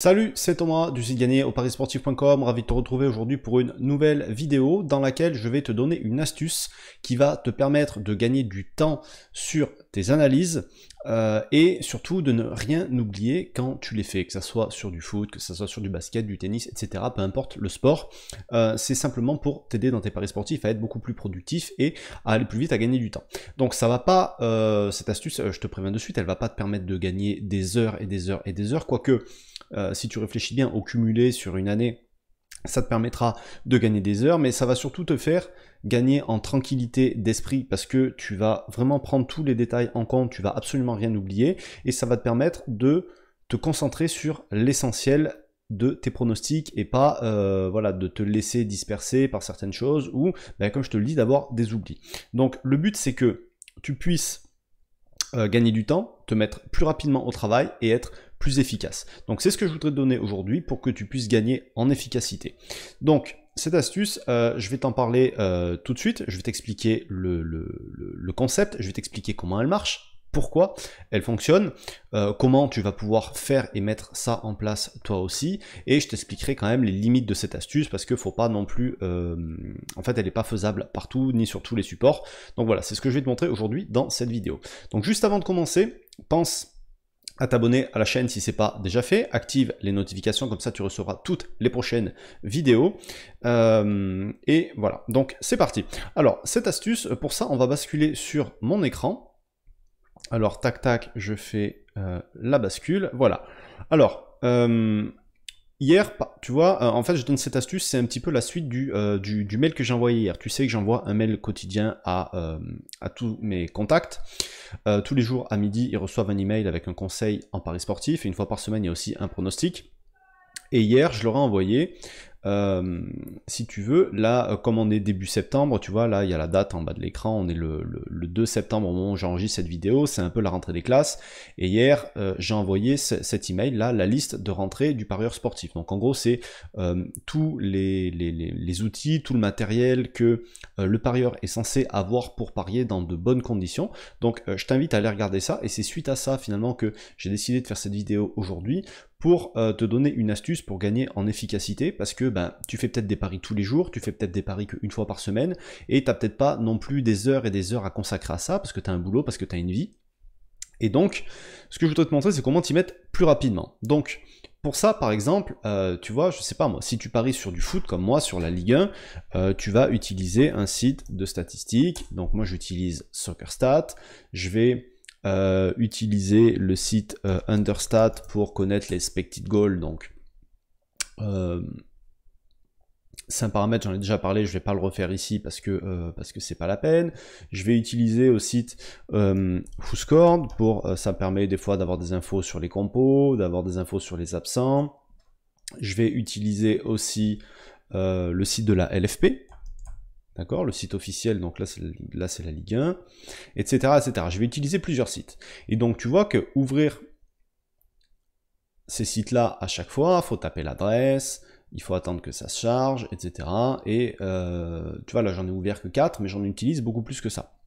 Salut, c'est Thomas du site gagné au parisportif.com, ravi de te retrouver aujourd'hui pour une nouvelle vidéo dans laquelle je vais te donner une astuce qui va te permettre de gagner du temps sur tes analyses et surtout de ne rien oublier quand tu les fais, que ce soit sur du foot, que ce soit sur du basket, du tennis, etc. Peu importe le sport, c'est simplement pour t'aider dans tes paris sportifs à être beaucoup plus productif et à aller plus vite, à gagner du temps. Donc ça va pas, cette astuce, je te préviens de suite, elle va pas te permettre de gagner des heures et des heures et des heures, quoique si tu réfléchis bien au cumulé sur une année, ça te permettra de gagner des heures, mais ça va surtout te faire gagner en tranquillité d'esprit parce que tu vas vraiment prendre tous les détails en compte, tu vas absolument rien oublier et ça va te permettre de te concentrer sur l'essentiel de tes pronostics et pas voilà, de te laisser disperser par certaines choses ou, comme je te le dis, d'avoir des oublis. Donc le but c'est que tu puisses gagner du temps, te mettre plus rapidement au travail et être plus efficace. Donc c'est ce que je voudrais te donner aujourd'hui pour que tu puisses gagner en efficacité. Donc cette astuce, je vais t'en parler tout de suite, je vais t'expliquer le concept, je vais t'expliquer comment elle marche, pourquoi elle fonctionne, comment tu vas pouvoir faire et mettre ça en place toi aussi, et je t'expliquerai quand même les limites de cette astuce, parce qu'il ne faut pas non plus, en fait elle n'est pas faisable partout, ni sur tous les supports, donc voilà, c'est ce que je vais te montrer aujourd'hui dans cette vidéo. Donc juste avant de commencer, pense à t'abonner à la chaîne si ce n'est pas déjà fait, active les notifications, comme ça tu recevras toutes les prochaines vidéos, et voilà, donc c'est parti. Alors cette astuce, pour ça on va basculer sur mon écran. Alors, tac, tac, je fais la bascule, voilà. Alors, hier, tu vois, en fait, je donne cette astuce, c'est un petit peu la suite du mail que j'ai envoyé hier. Tu sais que j'envoie un mail quotidien à tous mes contacts. Tous les jours à midi, ils reçoivent un email avec un conseil en paris sportif, et une fois par semaine, il y a aussi un pronostic. Et hier, je leur ai envoyé, si tu veux, là, comme on est début septembre, tu vois, là, il y a la date en bas de l'écran, on est le 2 septembre au moment où j'enregistre cette vidéo, c'est un peu la rentrée des classes, et hier, j'ai envoyé cet email, là, la liste de rentrée du parieur sportif. Donc en gros, c'est tous les outils, tout le matériel que le parieur est censé avoir pour parier dans de bonnes conditions. Donc je t'invite à aller regarder ça, et c'est suite à ça, finalement, que j'ai décidé de faire cette vidéo aujourd'hui, pour te donner une astuce pour gagner en efficacité, parce que tu fais peut-être des paris tous les jours, tu fais peut-être des paris qu'une fois par semaine, et tu n'as peut-être pas non plus des heures et des heures à consacrer à ça, parce que tu as un boulot, parce que tu as une vie. Et donc, ce que je voudrais te montrer, c'est comment t'y mettre plus rapidement. Donc, pour ça, par exemple, tu vois, je sais pas moi, si tu paries sur du foot comme moi, sur la Ligue 1, tu vas utiliser un site de statistiques. Donc moi, j'utilise SoccerStat. Je vais utiliser le site Understat pour connaître les expected goals. Donc c'est un paramètre, j'en ai déjà parlé, je vais pas le refaire ici parce que c'est pas la peine. Je vais utiliser au site WhoScored pour ça me permet des fois d'avoir des infos sur les compos, d'avoir des infos sur les absents. Je vais utiliser aussi le site de la LFP. D'accord, le site officiel, donc là c'est la Ligue 1, etc., etc. Je vais utiliser plusieurs sites. Et donc tu vois que ouvrir ces sites-là à chaque fois, il faut taper l'adresse, il faut attendre que ça se charge, etc. Et tu vois, là j'en ai ouvert que 4, mais j'en utilise beaucoup plus que ça.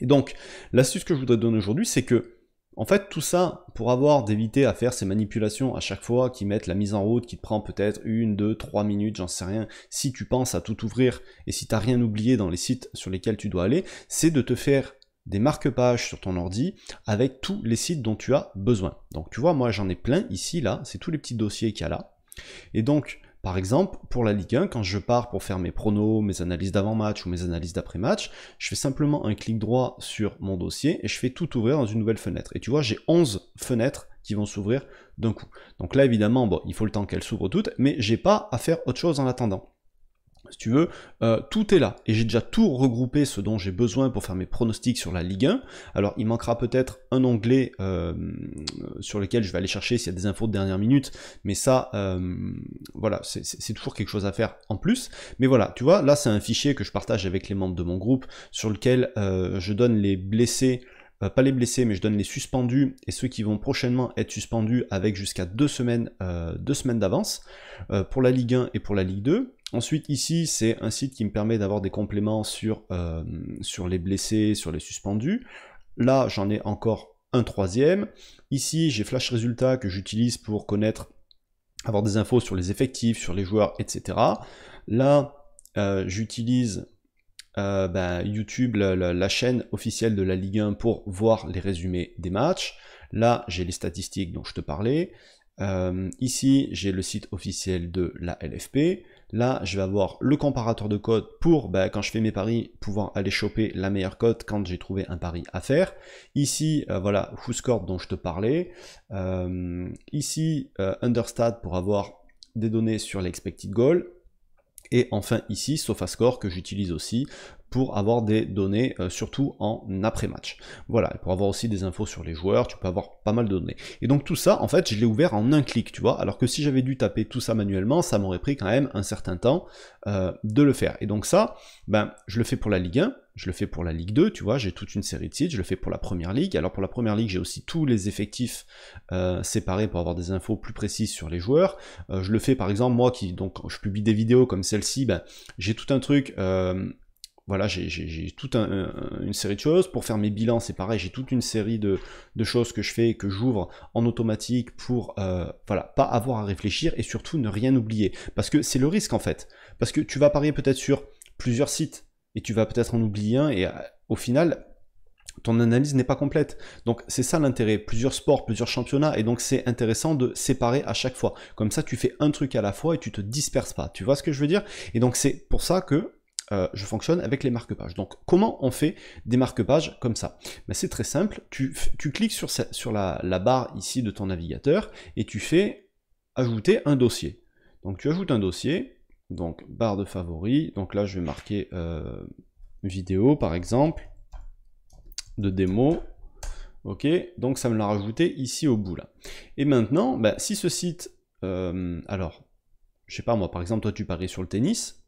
Et donc, l'astuce que je voudrais te donner aujourd'hui, c'est que en fait, tout ça, pour d'éviter à faire ces manipulations à chaque fois qui mettent la mise en route, qui te prend peut-être 1, 2, 3 minutes, j'en sais rien, si tu penses à tout ouvrir et si tu n'as rien oublié dans les sites sur lesquels tu dois aller, c'est de te faire des marque-pages sur ton ordi avec tous les sites dont tu as besoin. Donc tu vois, moi j'en ai plein ici, là, c'est tous les petits dossiers qu'il y a là. Et donc, par exemple, pour la Ligue 1, quand je pars pour faire mes pronos, mes analyses d'avant-match ou mes analyses d'après-match, je fais simplement un clic droit sur mon dossier et je fais tout ouvrir dans une nouvelle fenêtre. Et tu vois, j'ai 11 fenêtres qui vont s'ouvrir d'un coup. Donc là, évidemment, bon, il faut le temps qu'elles s'ouvrent toutes, mais j'ai pas à faire autre chose en attendant. Si tu veux, tout est là, et j'ai déjà tout regroupé ce dont j'ai besoin pour faire mes pronostics sur la Ligue 1. Alors il manquera peut-être un onglet sur lequel je vais aller chercher s'il y a des infos de dernière minute, mais ça, voilà, c'est toujours quelque chose à faire en plus. Mais voilà, tu vois, là c'est un fichier que je partage avec les membres de mon groupe, sur lequel je donne les blessés, pas les blessés, mais je donne les suspendus et ceux qui vont prochainement être suspendus avec jusqu'à 2 semaines d'avance pour la Ligue 1 et pour la Ligue 2. Ensuite, ici, c'est un site qui me permet d'avoir des compléments sur les blessés, sur les suspendus. Là, j'en ai encore un troisième. Ici, j'ai Flash Résultats que j'utilise pour connaître avoir des infos sur les effectifs, sur les joueurs, etc. Là, j'utilise YouTube, la chaîne officielle de la Ligue 1 pour voir les résumés des matchs. Là, j'ai les statistiques dont je te parlais. Ici, j'ai le site officiel de la LFP. Là, je vais avoir le comparateur de codes pour, quand je fais mes paris, pouvoir aller choper la meilleure cote quand j'ai trouvé un pari à faire. Ici, voilà, WhoScored dont je te parlais. Ici, Understat pour avoir des données sur l'expected goal. Et enfin ici, SofaScore que j'utilise aussi pour avoir des données, surtout en après-match. Voilà, et pour avoir aussi des infos sur les joueurs, tu peux avoir pas mal de données. Et donc tout ça, en fait, je l'ai ouvert en un clic, tu vois, alors que si j'avais dû taper tout ça manuellement, ça m'aurait pris quand même un certain temps de le faire. Et donc ça, je le fais pour la Ligue 1, je le fais pour la Ligue 2, tu vois, j'ai toute une série de sites, je le fais pour la Première Ligue. Alors pour la Première Ligue, j'ai aussi tous les effectifs séparés pour avoir des infos plus précises sur les joueurs. Je le fais par exemple, moi qui, donc, je publie des vidéos comme celle-ci, j'ai tout un truc... voilà, j'ai toute une série de choses. Pour faire mes bilans, c'est pareil, j'ai toute une série de choses que je fais, que j'ouvre en automatique pour voilà, pas avoir à réfléchir et surtout ne rien oublier. Parce que c'est le risque en fait. Parce que tu vas parier peut-être sur plusieurs sites et tu vas peut-être en oublier un et au final, ton analyse n'est pas complète. Donc c'est ça l'intérêt, plusieurs sports, plusieurs championnats, et donc c'est intéressant de séparer à chaque fois. Comme ça, tu fais un truc à la fois et tu te disperses pas. Tu vois ce que je veux dire? Et donc c'est pour ça que je fonctionne avec les marque-pages. Donc, comment on fait des marque-pages comme ça? C'est très simple. Tu cliques sur la barre ici de ton navigateur et tu fais ajouter un dossier. Donc, tu ajoutes un dossier, donc barre de favoris. Donc là, je vais marquer vidéo par exemple, de démo. Ok, donc ça me l'a rajouté ici au bout là. Et maintenant, si ce site, alors, je sais pas moi, par exemple, toi tu paries sur le tennis.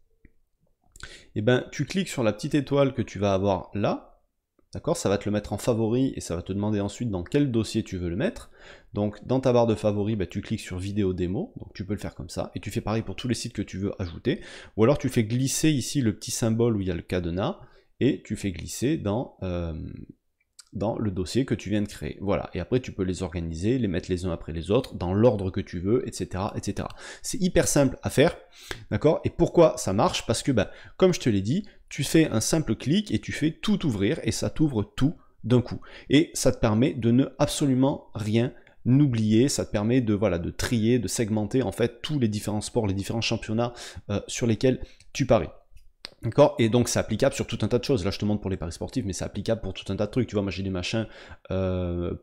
Et tu cliques sur la petite étoile que tu vas avoir là, d'accord? Ça va te le mettre en favori et ça va te demander ensuite dans quel dossier tu veux le mettre. Donc dans ta barre de favoris, tu cliques sur vidéo démo, donc tu peux le faire comme ça, et tu fais pareil pour tous les sites que tu veux ajouter, ou alors tu fais glisser ici le petit symbole où il y a le cadenas, et tu fais glisser dans le dossier que tu viens de créer. Voilà, et après tu peux les organiser, les mettre les uns après les autres, dans l'ordre que tu veux, etc. etc. C'est hyper simple à faire, d'accord? Et pourquoi ça marche? Parce que, comme je te l'ai dit, tu fais un simple clic et tu fais tout ouvrir, et ça t'ouvre tout d'un coup. Et ça te permet de ne absolument rien oublier, ça te permet de, voilà, de trier, de segmenter en fait tous les différents sports, les différents championnats sur lesquels tu paries. D'accord? Et donc c'est applicable sur tout un tas de choses. Là je te montre pour les paris sportifs, mais c'est applicable pour tout un tas de trucs. Tu vois, moi j'ai des machins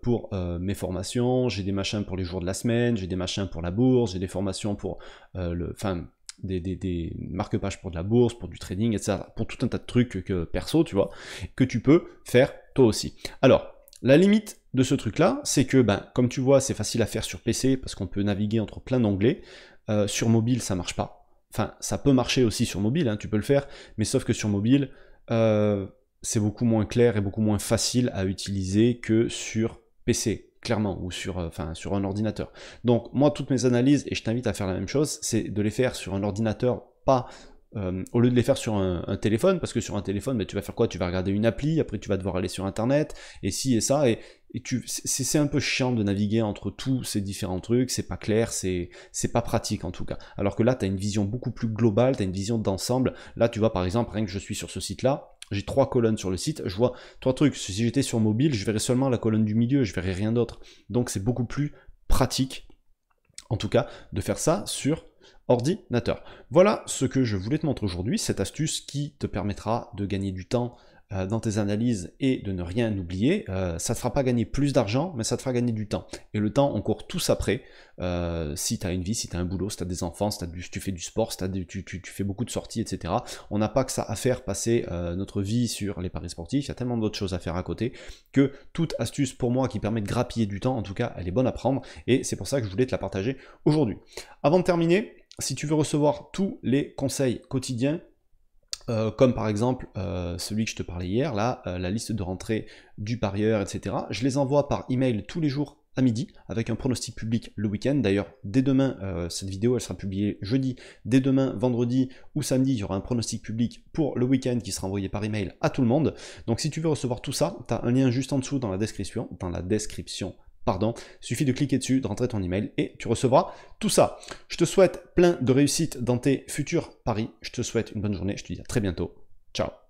pour mes formations, j'ai des machins pour les jours de la semaine, j'ai des machins pour la bourse, j'ai des formations pour des marque-pages pour de la bourse, pour du trading, etc. Pour tout un tas de trucs perso, tu vois, que tu peux faire toi aussi. Alors, la limite de ce truc-là, c'est que, comme tu vois, c'est facile à faire sur PC, parce qu'on peut naviguer entre plein d'onglets. Sur mobile, ça marche pas. Enfin, ça peut marcher aussi sur mobile, hein, tu peux le faire, mais sauf que sur mobile, c'est beaucoup moins clair et beaucoup moins facile à utiliser que sur PC, clairement, ou sur, sur un ordinateur. Donc, moi, toutes mes analyses, et je t'invite à faire la même chose, c'est de les faire sur un ordinateur, pas... au lieu de les faire sur un téléphone, parce que sur un téléphone, tu vas faire quoi? Tu vas regarder une appli, après tu vas devoir aller sur internet, et ci et ça, et c'est un peu chiant de naviguer entre tous ces différents trucs, c'est pas clair, c'est pas pratique en tout cas. Alors que là, tu as une vision beaucoup plus globale, tu as une vision d'ensemble. Là, tu vois par exemple, rien que je suis sur ce site-là, j'ai 3 colonnes sur le site, je vois 3 trucs. Si j'étais sur mobile, je verrais seulement la colonne du milieu, je verrais rien d'autre. Donc c'est beaucoup plus pratique, en tout cas, de faire ça sur ordinateur. Voilà ce que je voulais te montrer aujourd'hui, cette astuce qui te permettra de gagner du temps dans tes analyses et de ne rien oublier. Ça te fera pas gagner plus d'argent, mais ça te fera gagner du temps. Et le temps, on court tous après. Si tu as une vie, si tu as un boulot, si tu as des enfants, si tu fais du sport, si tu fais beaucoup de sorties, etc. On n'a pas que ça à faire, passer notre vie sur les paris sportifs. Il y a tellement d'autres choses à faire à côté que toute astuce pour moi qui permet de grappiller du temps, en tout cas, elle est bonne à prendre. Et c'est pour ça que je voulais te la partager aujourd'hui. Avant de terminer, si tu veux recevoir tous les conseils quotidiens, comme par exemple celui que je te parlais hier, là, la liste de rentrée du parieur, etc. Je les envoie par email tous les jours à midi, avec un pronostic public le week-end. D'ailleurs, dès demain, cette vidéo, elle sera publiée jeudi. Dès demain, vendredi ou samedi, il y aura un pronostic public pour le week-end qui sera envoyé par email à tout le monde. Donc si tu veux recevoir tout ça, tu as un lien juste en dessous dans la description pardon, il suffit de cliquer dessus, de rentrer ton email et tu recevras tout ça. Je te souhaite plein de réussite dans tes futurs paris, je te souhaite une bonne journée, je te dis à très bientôt, ciao.